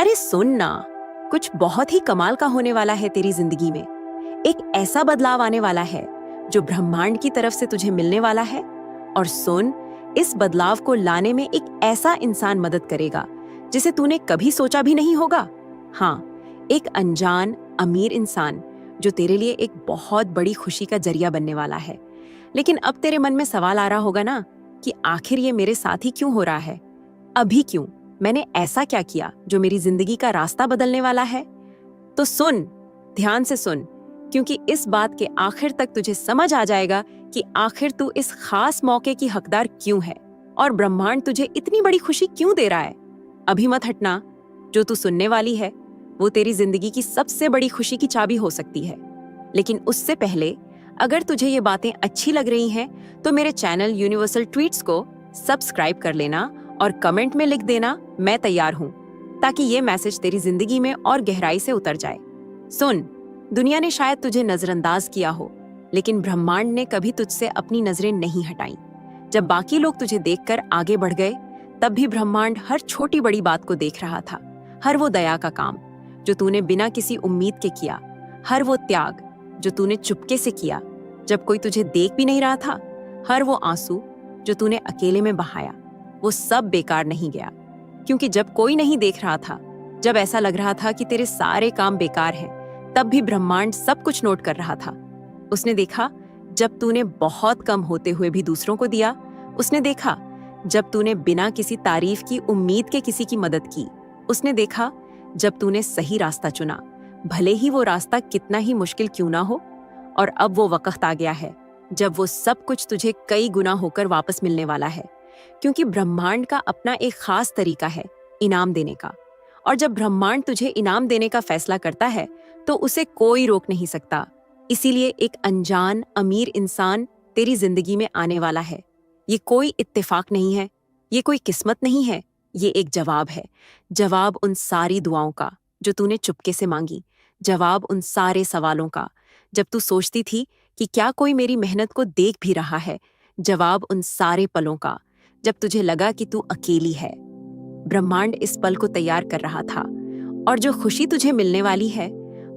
अरे सुन ना, कुछ बहुत ही कमाल का होने वाला है तेरी जिंदगी में। एक ऐसा बदलाव आने वाला है जो ब्रह्मांड की तरफ से तुझे मिलने वाला है। और सुन, इस बदलाव को लाने में एक ऐसा इंसान मदद करेगा जिसे तूने कभी सोचा भी नहीं होगा। हाँ, एक अनजान अमीर इंसान जो तेरे लिए एक बहुत बड़ी खुशी का जरिया बनने वाला है। लेकिन अब तेरे मन में सवाल आ रहा होगा ना कि आखिर ये मेरे साथ ही क्यों हो रहा है? अभी क्यों? मैंने ऐसा क्या किया जो मेरी जिंदगी का रास्ता बदलने वाला है? तो सुन, ध्यान से सुन, क्योंकि इस बात के आखिर तक तुझे समझ आ जाएगा कि आखिर तू इस खास मौके की हकदार क्यों है और ब्रह्मांड तुझे इतनी बड़ी खुशी क्यों दे रहा है। अभी मत हटना, जो तू सुनने वाली है वो तेरी जिंदगी की सबसे बड़ी खुशी की चाबी हो सकती है। लेकिन उससे पहले, अगर तुझे ये बातें अच्छी लग रही हैं तो मेरे चैनल यूनिवर्सल ट्वीट्स को सब्सक्राइब कर लेना और कमेंट में लिख देना मैं तैयार हूं, ताकि ये मैसेज तेरी जिंदगी में और गहराई से उतर जाए। सुन, दुनिया ने शायद तुझे नजरअंदाज किया हो, लेकिन ब्रह्मांड ने कभी तुझसे अपनी नजरें नहीं हटाई। जब बाकी लोग तुझे देखकर आगे बढ़ गए, तब भी ब्रह्मांड हर छोटी बड़ी बात को देख रहा था। हर वो दया का काम जो तूने बिना किसी उम्मीद के किया, हर वो त्याग जो तूने चुपके से किया जब कोई तुझे देख भी नहीं रहा था, हर वो आंसू जो तूने अकेले में बहाया, वो सब बेकार नहीं गया। क्योंकि जब कोई नहीं देख रहा था, जब ऐसा लग रहा था कि तेरे सारे काम बेकार हैं, तब भी ब्रह्मांड सब कुछ नोट कर रहा था। उसने देखा जब तूने बहुत कम होते हुए भी दूसरों को दिया। उसने देखा जब तूने बिना किसी तारीफ की उम्मीद के किसी की मदद की। उसने देखा जब तूने सही रास्ता चुना, भले ही वो रास्ता कितना ही मुश्किल क्यों ना हो। और अब वो वक्त आ गया है जब वो सब कुछ तुझे कई गुना होकर वापस मिलने वाला है। क्योंकि ब्रह्मांड का अपना एक खास तरीका है इनाम देने का। और जब ब्रह्मांड तुझे इनाम देने का फैसला करता है तो उसे कोई रोक नहीं सकता। इसीलिए एक अनजान अमीर इंसान तेरी जिंदगी में आने वाला है। ये कोई इत्तेफाक नहीं है, ये कोई किस्मत नहीं है, ये एक जवाब है। जवाब उन सारी दुआओं का जो तूने चुपके से मांगी। जवाब उन सारे सवालों का जब तू सोचती थी कि क्या कोई मेरी मेहनत को देख भी रहा है। जवाब उन सारे पलों का जब तुझे लगा कि तू अकेली है। ब्रह्मांड इस पल को तैयार कर रहा था। और जो खुशी तुझे मिलने वाली है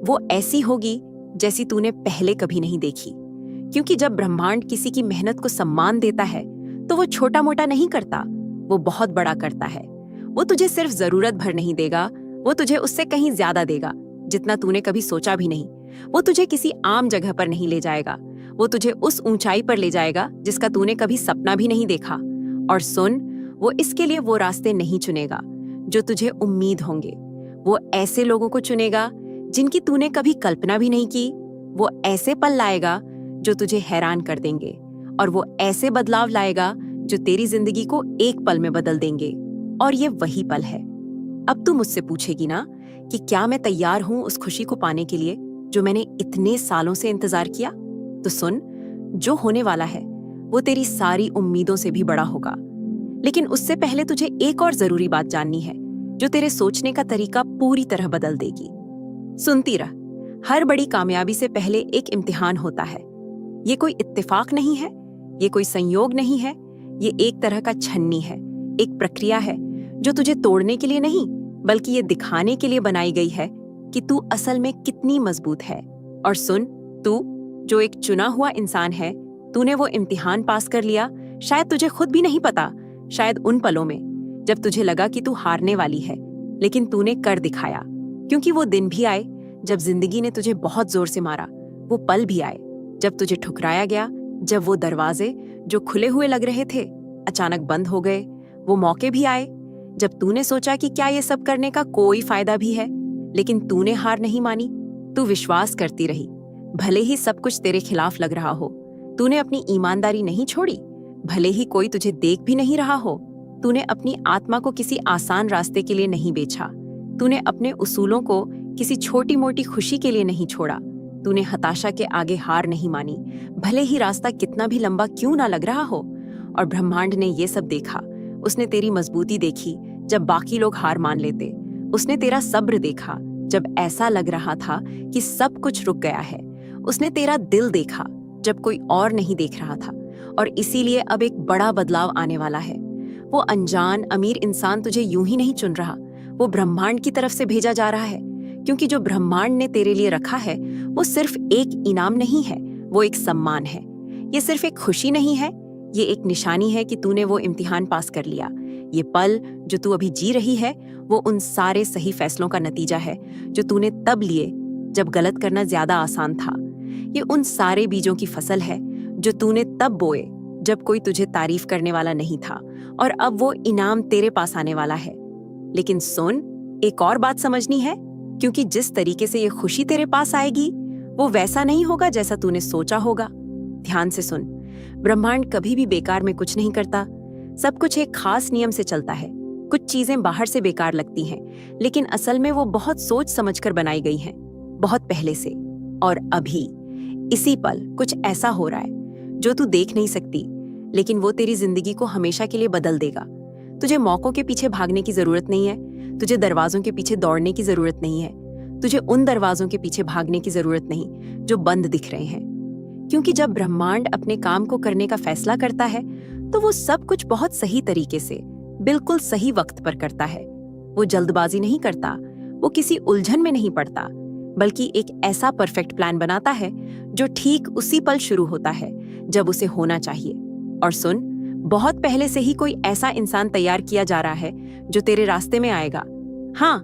वो ऐसी होगी जैसी तूने पहले कभी नहीं देखी। क्योंकि जब ब्रह्मांड किसी की मेहनत को सम्मान देता है तो वो छोटा मोटा नहीं करता, वो बहुत बड़ा करता है। वो तुझे सिर्फ जरूरत भर नहीं देगा, वो तुझे उससे कहीं ज्यादा देगा जितना तूने कभी सोचा भी नहीं। वो तुझे किसी आम जगह पर नहीं ले जाएगा, वो तुझे उस ऊंचाई पर ले जाएगा जिसका तूने कभी सपना भी नहीं देखा। और सुन, वो इसके लिए वो रास्ते नहीं चुनेगा जो तुझे उम्मीद होंगे। वो ऐसे लोगों को चुनेगा जिनकी तूने कभी कल्पना भी नहीं की। वो ऐसे पल लाएगा जो तुझे हैरान कर देंगे। और वो ऐसे बदलाव लाएगा जो तेरी जिंदगी को एक पल में बदल देंगे। और ये वही पल है। अब तू मुझसे पूछेगी ना कि क्या मैं तैयार हूं उस खुशी को पाने के लिए जो मैंने इतने सालों से इंतजार किया। तो सुन, जो होने वाला है वो तेरी सारी उम्मीदों से भी बड़ा होगा। लेकिन उससे पहले तुझे एक और जरूरी बात जाननी है जो तेरे सोचने का तरीका पूरी तरह बदल देगी। सुनती रह, हर बड़ी कामयाबी से पहले एक इम्तिहान होता है। ये कोई इत्तेफाक नहीं है, ये कोई संयोग नहीं है, ये एक तरह का छन्नी है, एक प्रक्रिया है जो तुझे तोड़ने के लिए नहीं बल्कि ये दिखाने के लिए बनाई गई है कि तू असल में कितनी मजबूत है। और सुन, तू जो एक चुना हुआ इंसान है, तूने वो इम्तिहान पास कर लिया। शायद तुझे खुद भी नहीं पता, शायद उन पलों में जब तुझे लगा कि तू हारने वाली है, लेकिन तूने कर दिखाया। क्योंकि वो दिन भी आए जब जिंदगी ने तुझे बहुत जोर से मारा। वो पल भी आए जब तुझे ठुकराया गया, जब वो दरवाजे जो खुले हुए लग रहे थे अचानक बंद हो गए। वो मौके भी आए जब तूने सोचा कि क्या ये सब करने का कोई फायदा भी है, लेकिन तूने हार नहीं मानी। तू विश्वास करती रही, भले ही सब कुछ तेरे खिलाफ लग रहा हो। तूने अपनी ईमानदारी नहीं छोड़ी, भले ही कोई तुझे देख भी नहीं रहा हो। तूने अपनी आत्मा को किसी आसान रास्ते के लिए नहीं बेचा। तूने अपने उसूलों को किसी छोटी मोटी खुशी के लिए नहीं छोड़ा। तूने हताशा के आगे हार नहीं मानी, भले ही रास्ता कितना भी लंबा क्यों ना लग रहा हो। और ब्रह्मांड ने ये सब देखा। उसने तेरी मजबूती देखी जब बाकी लोग हार मान लेते। उसने तेरा सब्र देखा जब ऐसा लग रहा था कि सब कुछ रुक गया है। उसने तेरा दिल देखा जब कोई और नहीं देख रहा था। और इसीलिए अब एक बड़ा बदलाव आने वाला है। वो अनजान अमीर इंसान तुझे यूं ही नहीं चुन रहा, वो ब्रह्मांड की तरफ से भेजा जा रहा है, क्योंकि जो ब्रह्मांड ने तेरे लिए रखा है वो सिर्फ एक इनाम नहीं है, वो एक सम्मान है। ये सिर्फ एक खुशी नहीं है, ये एक निशानी है कि तूने वो इम्तिहान पास कर लिया। ये पल जो तू अभी जी रही है वो उन सारे सही फैसलों का नतीजा है जो तूने तब लिए जब गलत करना ज्यादा आसान था। ये उन सारे बीजों की फसल है जो तूने तब बोए जब कोई तुझे तारीफ करने वाला नहीं था, और अब वो इनाम तेरे पास आने वाला है। लेकिन सुन, एक और बात समझनी है, क्योंकि जिस तरीके से ये खुशी तेरे पास आएगी वो वैसा नहीं होगा जैसा तूने सोचा होगा। ध्यान से सुन, ब्रह्मांड कभी भी बेकार में कुछ नहीं करता। सब कुछ एक खास नियम से चलता है। कुछ चीजें बाहर से बेकार लगती हैं, लेकिन असल में वो बहुत सोच समझकर बनाई गई हैं, बहुत पहले से। और अभी इसी पल कुछ ऐसा हो रहा है जो तू देख नहीं सकती, लेकिन वो तेरी जिंदगी को हमेशा के लिए बदल देगा। तुझे मौकों के पीछे भागने की जरूरत नहीं है, तुझे दरवाजों के पीछे दौड़ने की जरूरत नहीं है, तुझे उन दरवाजों के पीछे भागने की जरूरत नहीं जो बंद दिख रहे हैं। क्योंकि जब ब्रह्मांड अपने काम को करने का फैसला करता है तो वो सब कुछ बहुत सही तरीके से, बिल्कुल सही वक्त पर करता है। वो जल्दबाजी नहीं करता, वो किसी उलझन में नहीं पड़ता, बल्कि एक ऐसा परफेक्ट प्लान बनाता है जो ठीक उसी पल शुरू होता है जब उसे होना चाहिए। और सुन, बहुत पहले से ही कोई ऐसा इंसान तैयार किया जा रहा है जो तेरे रास्ते में आएगा। हाँ,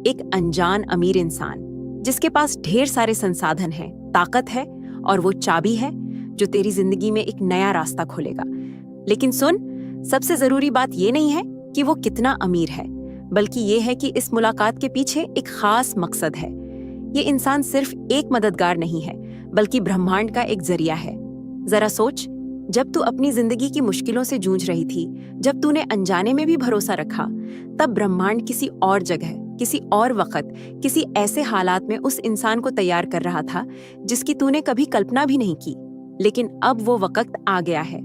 एक अनजान अमीर इंसान जिसके पास ढेर सारे संसाधन हैं, ताकत है और वो चाबी है जो तेरी जिंदगी में एक नया रास्ता खोलेगा। लेकिन सुन, सबसे जरूरी बात ये नहीं है कि वो कितना अमीर है, बल्कि ये है कि इस मुलाकात के पीछे एक खास मकसद है। ये इंसान सिर्फ एक मददगार नहीं है, बल्कि ब्रह्मांड का एक जरिया है। जरा सोच, जब तू अपनी जिंदगी की मुश्किलों से जूझ रही थी, जब तूने अनजाने में भी भरोसा रखा, तब ब्रह्मांड किसी और जगह, किसी और वक्त, किसी ऐसे हालात में उस इंसान को तैयार कर रहा था जिसकी तूने कभी कल्पना भी नहीं की। लेकिन अब वो वक्त आ गया है,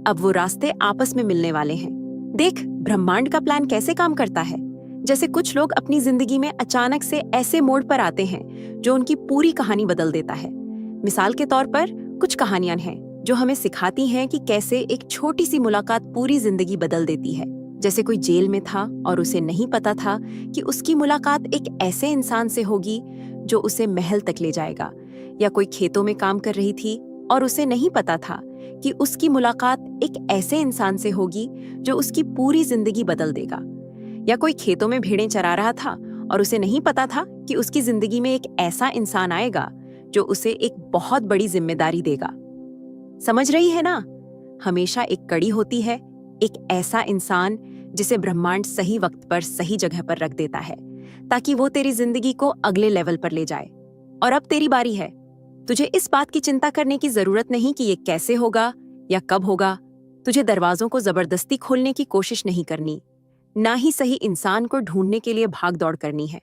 अब वो रास्ते आपस में मिलने वाले हैं। देख, ब्रह्मांड का प्लान कैसे काम करता है। जैसे कुछ लोग अपनी जिंदगी में अचानक से ऐसे मोड़ पर आते हैं जो उनकी पूरी कहानी बदल देता है। मिसाल के तौर पर कुछ कहानियां हैं जो हमें सिखाती हैं कि कैसे एक छोटी सी मुलाकात पूरी जिंदगी बदल देती है। जैसे कोई जेल में था और उसे नहीं पता था कि उसकी मुलाकात एक ऐसे इंसान से होगी जो उसे महल तक ले जाएगा, या कोई खेतों में काम कर रही थी और उसे नहीं पता था कि उसकी मुलाकात एक ऐसे इंसान से होगी जो उसकी पूरी जिंदगी बदल देगा, या कोई खेतों में भेड़ें चरा रहा था और उसे नहीं पता था कि उसकी जिंदगी में एक ऐसा इंसान आएगा जो उसे एक बहुत बड़ी जिम्मेदारी देगा। समझ रही है ना? हमेशा एक कड़ी होती है, एक ऐसा इंसान जिसे ब्रह्मांड सही वक्त पर सही जगह पर रख देता है ताकि वो तेरी जिंदगी को अगले लेवल पर ले जाए। और अब तेरी बारी है। तुझे इस बात की चिंता करने की जरूरत नहीं कि ये कैसे होगा या कब होगा। तुझे दरवाजों को जबरदस्ती खोलने की कोशिश नहीं करनी, ना ही सही इंसान को ढूंढने के लिए भाग दौड़ करनी है,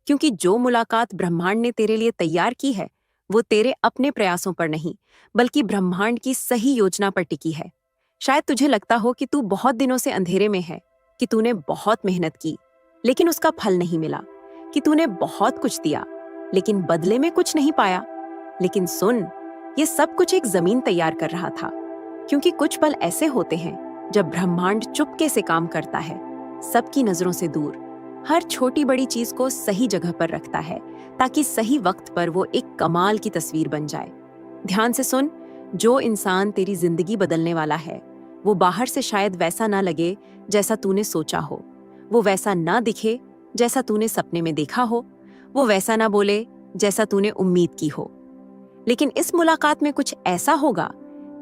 क्योंकि जो मुलाकात ब्रह्मांड ने तेरे लिए तैयार की है वो तेरे अपने प्रयासों पर नहीं, बल्कि ब्रह्मांड की सही योजना पर टिकी है। शायद तुझे लगता हो कि तू बहुत दिनों से अंधेरे में है, कि तूने बहुत मेहनत की लेकिन उसका फल नहीं मिला, कि तूने बहुत कुछ दिया लेकिन बदले में कुछ नहीं पाया। लेकिन सुन, ये सब कुछ एक जमीन तैयार कर रहा था, क्योंकि कुछ पल ऐसे होते हैं जब ब्रह्मांड चुपके से काम करता है, सबकी नजरों से दूर, हर छोटी बड़ी चीज को सही जगह पर रखता है ताकि सही वक्त पर वो एक कमाल की तस्वीर बन जाए। ध्यान से सुन, जो इंसान तेरी जिंदगी बदलने वाला है वो बाहर से शायद वैसा ना लगे जैसा तूने सोचा हो, वो वैसा ना दिखे जैसा तूने सपने में देखा हो, वो वैसा ना बोले जैसा तूने उम्मीद की हो, लेकिन इस मुलाकात में कुछ ऐसा होगा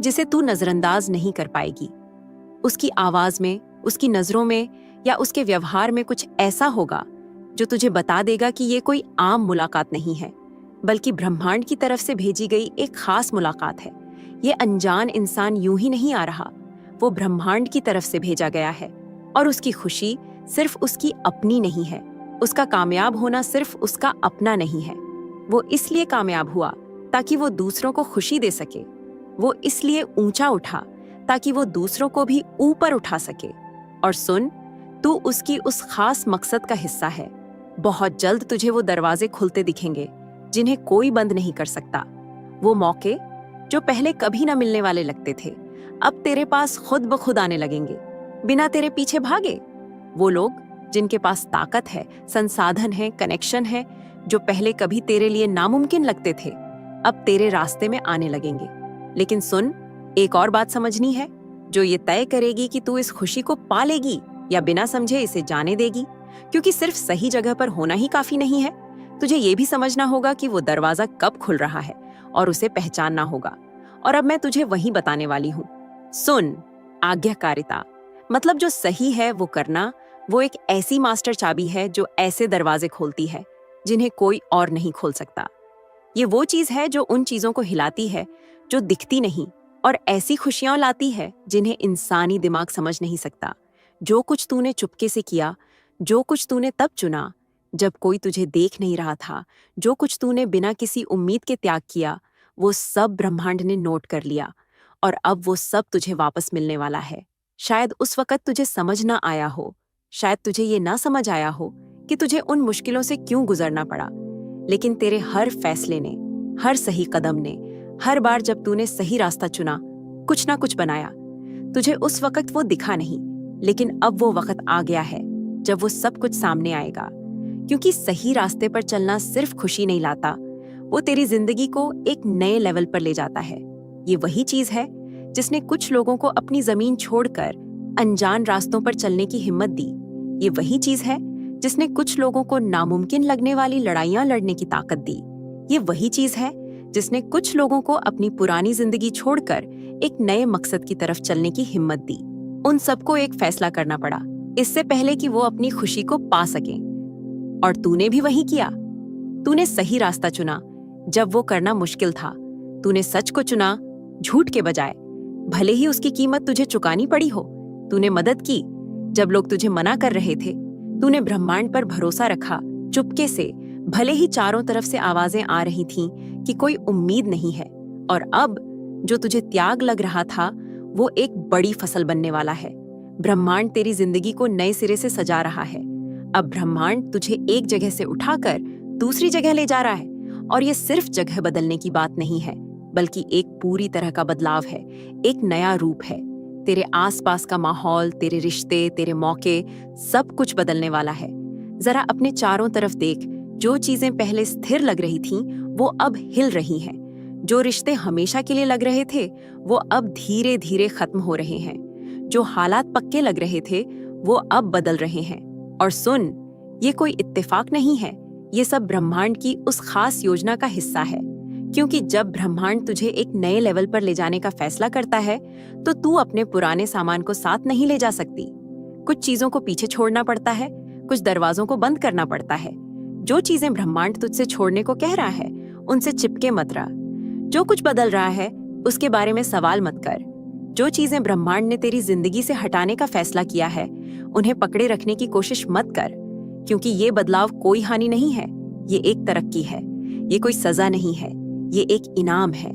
जिसे तू नजरअंदाज नहीं कर पाएगी। उसकी आवाज में, उसकी नजरों में या उसके व्यवहार में कुछ ऐसा होगा जो तुझे बता देगा कि ये कोई आम मुलाकात नहीं है, बल्कि ब्रह्मांड की तरफ से भेजी गई एक खास मुलाकात है। ये अनजान इंसान यूं ही नहीं आ रहा, वो ब्रह्मांड की तरफ से भेजा गया है, और उसकी खुशी सिर्फ उसकी अपनी नहीं है, उसका कामयाब होना सिर्फ उसका अपना नहीं है। वो इसलिए कामयाब हुआ ताकि वो दूसरों को खुशी दे सके, वो इसलिए ऊंचा उठा ताकि वो दूसरों को भी ऊपर उठा सके। और सुन, तू उसकी उस खास मकसद का हिस्सा है। बहुत जल्द तुझे वो दरवाजे खुलते दिखेंगे जिन्हें कोई बंद नहीं कर सकता। वो मौके जो पहले कभी ना मिलने वाले लगते थे, अब तेरे पास खुद ब खुद आने लगेंगे, बिना तेरे पीछे भागे। वो लोग जिनके पास ताकत है, संसाधन है, कनेक्शन है, जो पहले कभी तेरे लिए नामुमकिन लगते थे, अब तेरे रास्ते में आने लगेंगे। लेकिन सुन, एक और बात समझनी है जो ये तय करेगी कि तू इस खुशी को पा लेगी या बिना समझे इसे जाने देगी। क्योंकि सिर्फ सही जगह पर होना ही काफी नहीं है, तुझे ये भी समझना होगा कि वो दरवाजा कब खुल रहा है और उसे पहचानना होगा। और अब मैं तुझे वही बताने वाली हूँ। सुन, आज्ञाकारिता मतलब जो सही है वो करना, वो एक ऐसी मास्टर चाबी है जो ऐसे दरवाजे खोलती है जिन्हें कोई और नहीं खोल सकता। ये वो चीज है जो उन चीजों को हिलाती है जो दिखती नहीं, और ऐसी खुशियां लाती है जिन्हें इंसानी दिमाग समझ नहीं सकता। जो कुछ तूने चुपके से किया, जो कुछ तूने तब चुना जब कोई तुझे देख नहीं रहा था, जो कुछ तूने बिना किसी उम्मीद के त्याग किया, वो सब ब्रह्मांड ने नोट कर लिया और अब वो सब तुझे वापस मिलने वाला है। शायद उस वक्त तुझे समझ ना आया हो, शायद तुझे ये ना समझ आया हो कि तुझे उन मुश्किलों से क्यों गुजरना पड़ा, लेकिन तेरे हर फैसले ने, हर सही कदम ने, हर बार जब तूने सही रास्ता चुना, कुछ ना कुछ बनाया। तुझे उस वक्त वो दिखा नहीं, लेकिन अब वो वक्त आ गया है जब वो सब कुछ सामने आएगा। क्योंकि सही रास्ते पर चलना सिर्फ खुशी नहीं लाता, वो तेरी जिंदगी को एक नए लेवल पर ले जाता है। ये वही चीज है जिसने कुछ लोगों को अपनी जमीन छोड़कर अनजान रास्तों पर चलने की हिम्मत दी। ये वही चीज है जिसने कुछ लोगों को नामुमकिन लगने वाली लड़ाइयां लड़ने की ताकत दी। ये वही चीज है जिसने कुछ लोगों को अपनी पुरानी जिंदगी छोड़कर एक नए मकसद की तरफ चलने की हिम्मत दी। उन सबको एक फैसला करना पड़ा इससे पहले कि वो अपनी खुशी को पा सकें, और तूने भी वही किया। तूने सही रास्ता चुना जब वो करना मुश्किल था। तूने सच को चुना झूठ के बजाय, भले ही उसकी कीमत तुझे चुकानी पड़ी हो। तूने मदद की जब लोग तुझे मना कर रहे थे। तूने ब्रह्मांड पर भरोसा रखा चुपके से, भले ही चारों तरफ से आवाजें आ रही थीं कि कोई उम्मीद नहीं है। और अब जो तुझे त्याग लग रहा था वो एक बड़ी फसल बनने वाला है। ब्रह्मांड तेरी जिंदगी को नए सिरे से सजा रहा है। अब ब्रह्मांड तुझे एक जगह से उठाकर दूसरी जगह ले जा रहा है, और ये सिर्फ जगह बदलने की बात नहीं है, बल्कि एक पूरी तरह का बदलाव है, एक नया रूप है। तेरे आसपास का माहौल, तेरे रिश्ते, तेरे मौके, सब कुछ बदलने वाला है। जरा अपने चारों तरफ देख, जो चीजें पहले स्थिर लग रही थीं, वो अब हिल रही हैं। जो रिश्ते हमेशा के लिए लग रहे थे, वो अब धीरे धीरे खत्म हो रहे हैं। जो हालात पक्के लग रहे थे, वो अब बदल रहे हैं। और सुन, ये कोई इत्तेफाक नहीं है, ये सब ब्रह्मांड की उस खास योजना का हिस्सा है। क्योंकि जब ब्रह्मांड तुझे एक नए लेवल पर ले जाने का फैसला करता है, तो तू अपने पुराने सामान को साथ नहीं ले जा सकती। कुछ चीजों को पीछे छोड़ना पड़ता है, कुछ दरवाजों को बंद करना पड़ता है। जो चीजें ब्रह्मांड तुझसे छोड़ने को कह रहा है, उनसे चिपके मत रह। जो कुछ बदल रहा है, उसके बारे में सवाल मत कर। जो चीजें ब्रह्मांड ने तेरी जिंदगी से हटाने का फैसला किया है, उन्हें पकड़े रखने की कोशिश मत कर। क्योंकि ये बदलाव कोई हानि नहीं है, ये एक तरक्की है। ये कोई सजा नहीं है, ये एक इनाम है।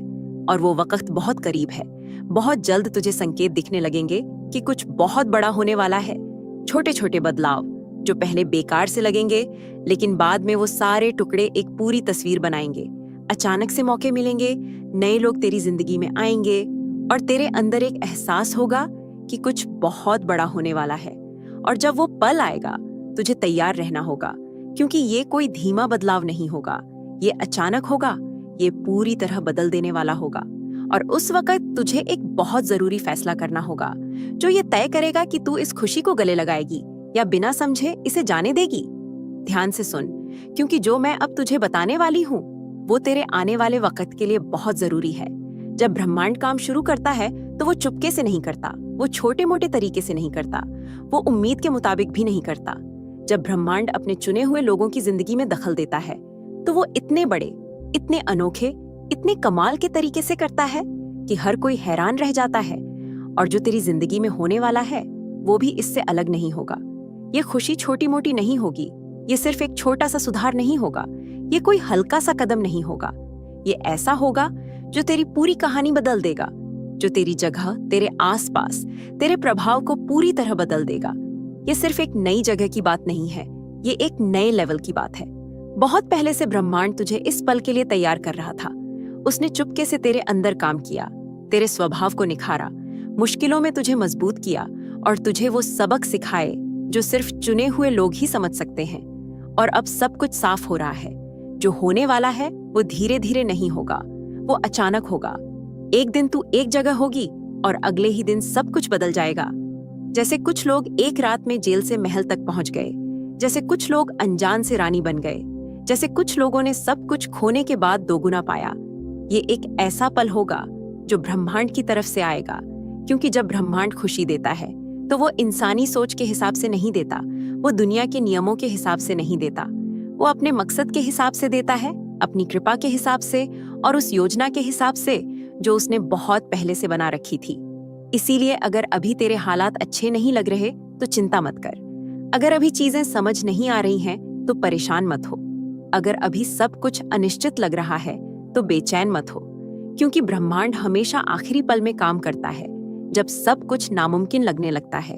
और वो वक्त बहुत करीब है। बहुत जल्द तुझे संकेत दिखने लगेंगे कि कुछ बहुत बड़ा होने वाला है। छोटे छोटे बदलाव जो पहले बेकार से लगेंगे, लेकिन बाद में वो सारे टुकड़े एक पूरी तस्वीर बनाएंगे। अचानक से मौके मिलेंगे, नए लोग तेरी जिंदगी में आएंगे, और तेरे अंदर एक एहसास होगा कि कुछ बहुत बड़ा होने वाला है। और जब वो पल आएगा, तुझे तैयार रहना होगा, क्योंकि ये कोई धीमा बदलाव नहीं होगा, ये अचानक होगा, ये पूरी तरह बदल देने वाला होगा। और उस वक्त तुझे एक बहुत जरूरी फैसला करना होगा, जो ये तय करेगा कि तू इस खुशी को गले लगाएगी या बिना समझे इसे जाने देगी। ध्यान से सुन, क्योंकि जो मैं अब तुझे बताने वाली हूँ, वो तेरे आने वाले वक्त के लिए बहुत जरूरी है। जब ब्रह्मांड काम शुरू करता है, तो वो चुपके से नहीं करता, वो छोटे मोटे तरीके से नहीं करता, वो उम्मीद के मुताबिक भी नहीं करता। जब ब्रह्मांड अपने चुने हुए लोगों की जिंदगी में दखल देता है, तो वो इतने बड़े, इतने अनोखे, इतने कमाल के तरीके से करता है कि हर कोई हैरान रह जाता है। और जो तेरी जिंदगी में होने वाला है, वो भी इससे अलग नहीं होगा। ये खुशी छोटी मोटी नहीं होगी, ये सिर्फ एक छोटा सा सुधार नहीं होगा, ये कोई हल्का सा कदम नहीं होगा। ये ऐसा होगा जो तेरी पूरी कहानी बदल देगा, जो तेरी जगह, तेरे आसपास, तेरे प्रभाव को पूरी तरह बदल देगा। ये सिर्फ एक नई जगह की बात नहीं है, ये एक नए लेवल की बात है। बहुत पहले से ब्रह्मांड तुझे इस पल के लिए तैयार कर रहा था। उसने चुपके से तेरे अंदर काम किया, तेरे स्वभाव को निखारा, मुश्किलों में तुझे मजबूत किया और तुझे वो सबक सिखाए जो सिर्फ चुने हुए लोग ही समझ सकते हैं। और अब सब कुछ साफ हो रहा है। जो होने वाला है वो धीरे धीरे नहीं होगा, वो अचानक होगा। एक दिन तू एक जगह होगी और अगले ही दिन सब कुछ बदल जाएगा। जैसे कुछ लोग एक रात में जेल से महल तक पहुंच गए, जैसे कुछ लोग अनजान से रानी बन गए, जैसे कुछ लोगों ने सब कुछ खोने के बाद दोगुना पाया। ये एक ऐसा पल होगा जो ब्रह्मांड की तरफ से आएगा, क्योंकि जब ब्रह्मांड खुशी देता है तो वो इंसानी सोच के हिसाब से नहीं देता, वो दुनिया के नियमों के हिसाब से नहीं देता। वो अपने मकसद के हिसाब से देता है, अपनी कृपा के हिसाब से और उस योजना के हिसाब से जो उसने बहुत पहले से बना रखी थी। इसीलिए अगर अभी तेरे हालात अच्छे नहीं लग रहे तो चिंता मत कर। अगर अभी चीजें समझ नहीं आ रही हैं तो परेशान मत हो। अगर अभी सब कुछ अनिश्चित लग रहा है तो बेचैन मत हो, क्योंकि ब्रह्मांड हमेशा आखिरी पल में काम करता है, जब सब कुछ नामुमकिन लगने लगता है।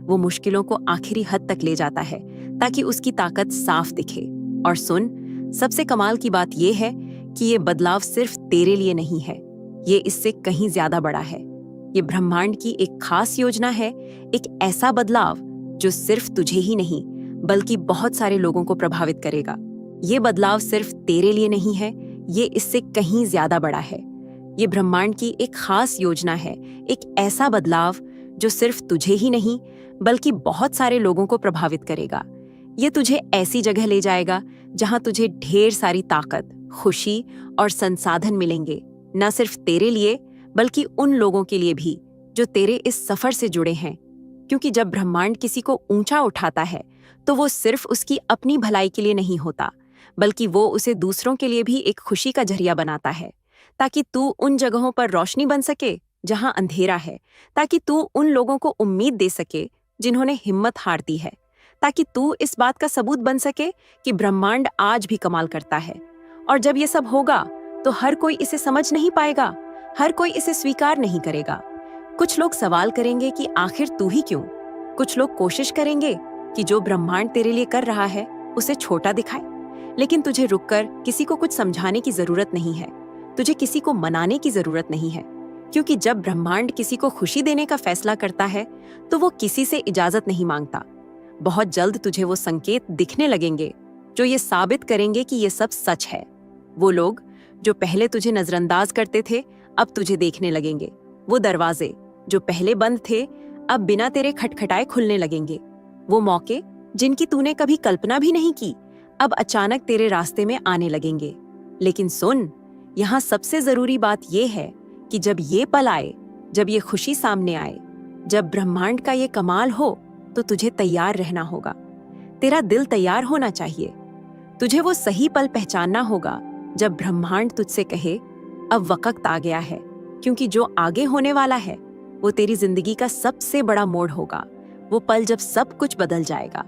वो मुश्किलों को आखिरी हद तक ले जाता है ताकि उसकी ताकत साफ दिखे। और सुन, सबसे कमाल की बात यह है कि ये बदलाव सिर्फ तेरे लिए नहीं है, ये इससे कहीं ज्यादा बड़ा है। ये ब्रह्मांड की एक खास योजना है, एक ऐसा बदलाव जो सिर्फ तुझे ही नहीं बल्कि बहुत सारे लोगों को प्रभावित करेगा। ये बदलाव सिर्फ तेरे लिए नहीं है, ये इससे कहीं ज्यादा बड़ा है। ये ब्रह्मांड की एक खास योजना है, एक ऐसा बदलाव जो सिर्फ तुझे ही नहीं बल्कि बहुत सारे लोगों को प्रभावित करेगा। ये तुझे ऐसी जगह ले जाएगा जहां तुझे ढेर सारी ताकत, खुशी और संसाधन मिलेंगे, न सिर्फ तेरे लिए बल्कि उन लोगों के लिए भी जो तेरे इस सफर से जुड़े हैं। क्योंकि जब ब्रह्मांड किसी को ऊंचा उठाता है तो वो सिर्फ उसकी अपनी भलाई के लिए नहीं होता, बल्कि वो उसे दूसरों के लिए भी एक खुशी का जरिया बनाता है, ताकि तू उन जगहों पर रोशनी बन सके जहां अंधेरा है, ताकि तू उन लोगों को उम्मीद दे सके जिन्होंने हिम्मत हार दी है, ताकि तू इस बात का सबूत बन सके कि ब्रह्मांड आज भी कमाल करता है। और जब ये सब होगा तो हर कोई इसे समझ नहीं पाएगा, हर कोई इसे स्वीकार नहीं करेगा। कुछ लोग सवाल करेंगे कि आखिर तू ही क्यों? कुछ लोग कोशिश करेंगे कि जो ब्रह्मांड तेरे लिए कर रहा है उसे छोटा दिखाए। लेकिन तुझे रुककर किसी को कुछ समझाने की जरूरत नहीं है, तुझे किसी को मनाने की जरूरत नहीं है, क्योंकि जब ब्रह्मांड किसी को खुशी देने का फैसला करता है तो वो किसी से इजाजत नहीं मांगता। बहुत जल्द तुझे वो संकेत दिखने लगेंगे जो ये साबित करेंगे कि ये सब सच है। वो लोग जो पहले तुझे नजरअंदाज करते थे अब तुझे देखने लगेंगे। वो दरवाजे जो पहले बंद थे अब बिना तेरे खटखटाए खुलने लगेंगे। वो मौके जिनकी तूने कभी कल्पना भी नहीं की अब अचानक तेरे रास्ते में आने लगेंगे। लेकिन सुन, यहाँ सबसे जरूरी बात यह है कि जब ये पल आए, जब ये खुशी सामने आए, जब ब्रह्मांड का ये कमाल हो, तो तुझे तैयार रहना होगा। तेरा दिल तैयार होना चाहिए। तुझे वो सही पल पहचानना होगा जब ब्रह्मांड तुझसे कहे अब वक्त आ गया है, क्योंकि जो आगे होने वाला है वो तेरी जिंदगी का सबसे बड़ा मोड़ होगा। वो पल जब सब कुछ बदल जाएगा।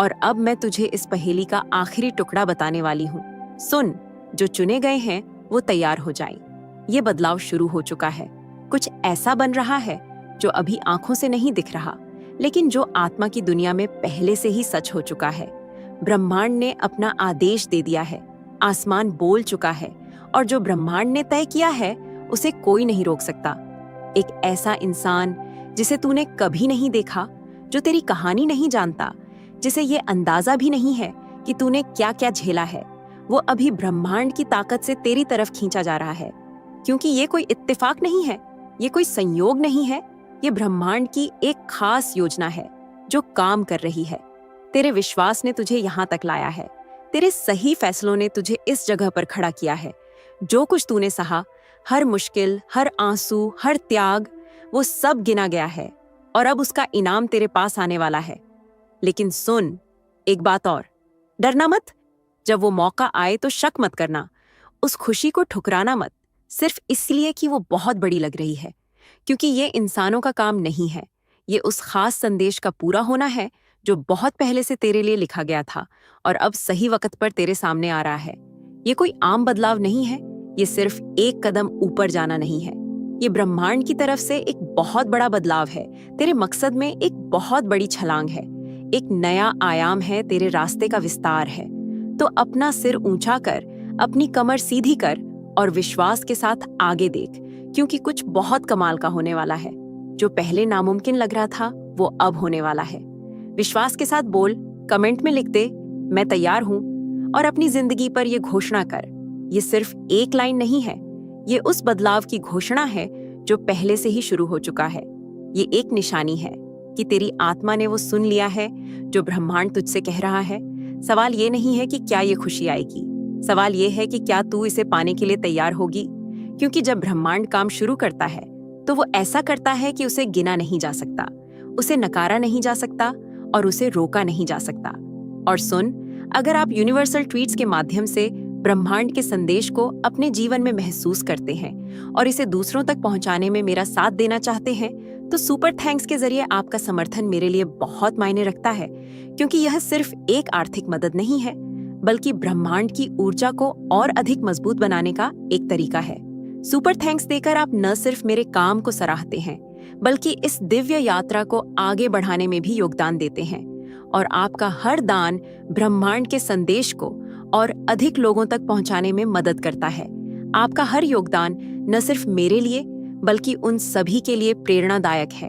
और अब मैं तुझे इस पहेली का आखिरी टुकड़ा बताने वाली हूँ। सुन, जो चुने गए हैं वो तैयार हो जाएं। ये बदलाव शुरू हो चुका है। कुछ ऐसा बन रहा है जो अभी आंखों से नहीं दिख रहा, लेकिन जो आत्मा की दुनिया में पहले से ही सच हो चुका है। ब्रह्मांड ने अपना आदेश दे दिया है, आसमान बोल चुका है, और जो ब्रह्मांड ने तय किया है उसे कोई नहीं रोक सकता। एक ऐसा इंसान जिसे तूने कभी नहीं देखा, जो तेरी कहानी नहीं जानता, जिसे ये अंदाजा भी नहीं है कि तूने क्या क्या झेला है, वो अभी ब्रह्मांड की ताकत से तेरी तरफ खींचा जा रहा है। क्योंकि ये कोई इत्तेफाक नहीं है, ये कोई संयोग नहीं है, ये ब्रह्मांड की एक खास योजना है जो काम कर रही है। तेरे विश्वास ने तुझे यहाँ तक लाया है, तेरे सही फैसलों ने तुझे इस जगह पर खड़ा किया है। जो कुछ तूने सहा, हर मुश्किल, हर आंसू, हर त्याग, वो सब गिना गया है और अब उसका इनाम तेरे पास आने वाला है। लेकिन सुन, एक बात और, डरना मत। जब वो मौका आए तो शक मत करना, उस खुशी को ठुकराना मत, सिर्फ इसलिए कि वो बहुत बड़ी लग रही है। क्योंकि ये इंसानों का काम नहीं है, ये उस खास संदेश का पूरा होना है जो बहुत पहले से तेरे लिए लिखा गया था और अब सही वक्त पर तेरे सामने आ रहा है। ये कोई आम बदलाव नहीं है, ये सिर्फ एक कदम ऊपर जाना नहीं है, ये ब्रह्मांड की तरफ से एक बहुत बड़ा बदलाव है। तेरे मकसद में एक बहुत बड़ी छलांग है, एक नया आयाम है, तेरे रास्ते का विस्तार है। तो अपना सिर ऊंचा कर, अपनी कमर सीधी कर और विश्वास के साथ आगे देख, क्योंकि कुछ बहुत कमाल का होने वाला है। जो पहले नामुमकिन लग रहा था वो अब होने वाला है। विश्वास के साथ बोल, कमेंट में लिख दे, मैं तैयार हूं, और अपनी जिंदगी पर यह घोषणा कर। ये सिर्फ एक लाइन नहीं है, ये उस बदलाव की घोषणा है जो पहले से ही शुरू हो चुका है। ये एक निशानी है कि तेरी आत्मा ने वो सुन लिया है जो ब्रह्मांड तुझसे कह रहा है। सवाल ये नहीं है कि क्या ये खुशी आएगी, सवाल ये है कि क्या तू इसे पाने के लिए तैयार होगी। क्योंकि जब ब्रह्मांड काम शुरू करता है तो वो ऐसा करता है कि उसे गिना नहीं जा सकता, उसे नकारा नहीं जा सकता और उसे रोका नहीं जा सकता। और सुन, अगर आप यूनिवर्सल ट्वीट्स के माध्यम से ब्रह्मांड के संदेश को अपने जीवन में महसूस करते हैं और इसे दूसरों तक पहुंचाने में मेरा साथ देना चाहते हैं, तो सुपर थैंक्स के जरिए आपका समर्थन मेरे लिए बहुत मायने रखता है। क्योंकि यह सिर्फ एक आर्थिक मदद नहीं है, बल्कि ब्रह्मांड की ऊर्जा को और अधिक मजबूत बनाने का एक तरीका है। सुपर थैंक्स देकर आप न सिर्फ मेरे काम को सराहते हैं, बल्कि इस दिव्य यात्रा को आगे बढ़ाने में भी योगदान देते हैं। और आपका हर दान ब्रह्मांड के संदेश को और अधिक लोगों तक पहुंचाने में मदद करता है। आपका हर योगदान न सिर्फ मेरे लिए, बल्कि उन सभी के लिए प्रेरणादायक है